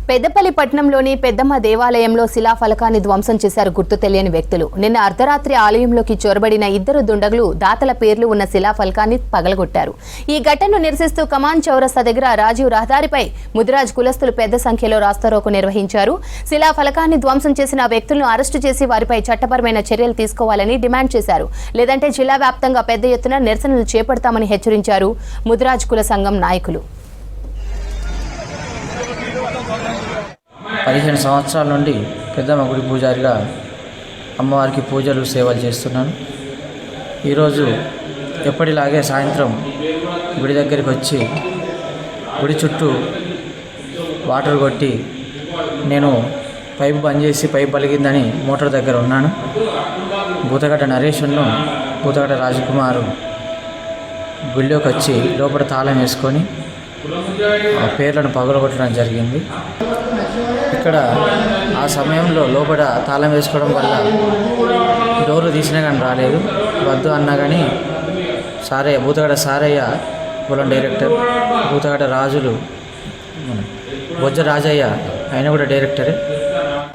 పెద్దపల్లి పట్టణంలోని పెద్దమ్మ దేవాలయంలో శిలాఫలకాన్ని ధ్వంసం చేశారు గుర్తు తెలియని వ్యక్తులు. నిన్న అర్ధరాత్రి ఆలయంలోకి చొరబడిన ఇద్దరు దుండగులు దాతల పేర్లు ఉన్న శిలాఫలకాన్ని పగలగొట్టారు. ఈ ఘటనను నిరసిస్తూ కమాన్ చౌరస్తా దగ్గర రాజీవ్ రహదారిపై ముదిరాజ్ కులస్తులు పెద్ద సంఖ్యలో రాస్తారోకో నిర్వహించారు. శిలాఫలకాన్ని ధ్వంసం చేసిన వ్యక్తులను అరెస్టు చేసి వారిపై చట్టపరమైన చర్యలు తీసుకోవాలని డిమాండ్ చేశారు. లేదంటే జిల్లా వ్యాప్తంగా పెద్ద ఎత్తున నిరసనలు చేపడతామని హెచ్చరించారు ముదిరాజ్ కుల సంఘం నాయకులు. 15 సంవత్సరాల నుండి పెద్దమ్మ గుడి పూజారిగా అమ్మవారికి పూజలు సేవలు చేస్తున్నాను. ఈరోజు ఎప్పటిలాగే సాయంత్రం గుడి దగ్గరికి వచ్చి గుడి చుట్టూ వాటర్ కొట్టి నేను పైపు బంద్ చేసి పైపు పలిగిందని మోటార్ దగ్గర ఉన్నాను. బూతగడ్డ నరేషన్ను బూతగడ్డ రాజకుమారు గుడిలోకి వచ్చి లోపల తాళం వేసుకొని పేర్లను పగలగొట్టడం జరిగింది. ఇక్కడ ఆ సమయంలో లోపల తాళం వేసుకోవడం వల్ల డోర్లు తీసినా కానీ రాలేదు. వద్దు అన్నా కానీ బూతగడ్డ సారయ్య పొలం డైరెక్టర్, బూతగడ్డ రాజులు బొజ్జ రాజయ్య ఆయన కూడా డైరెక్టరే.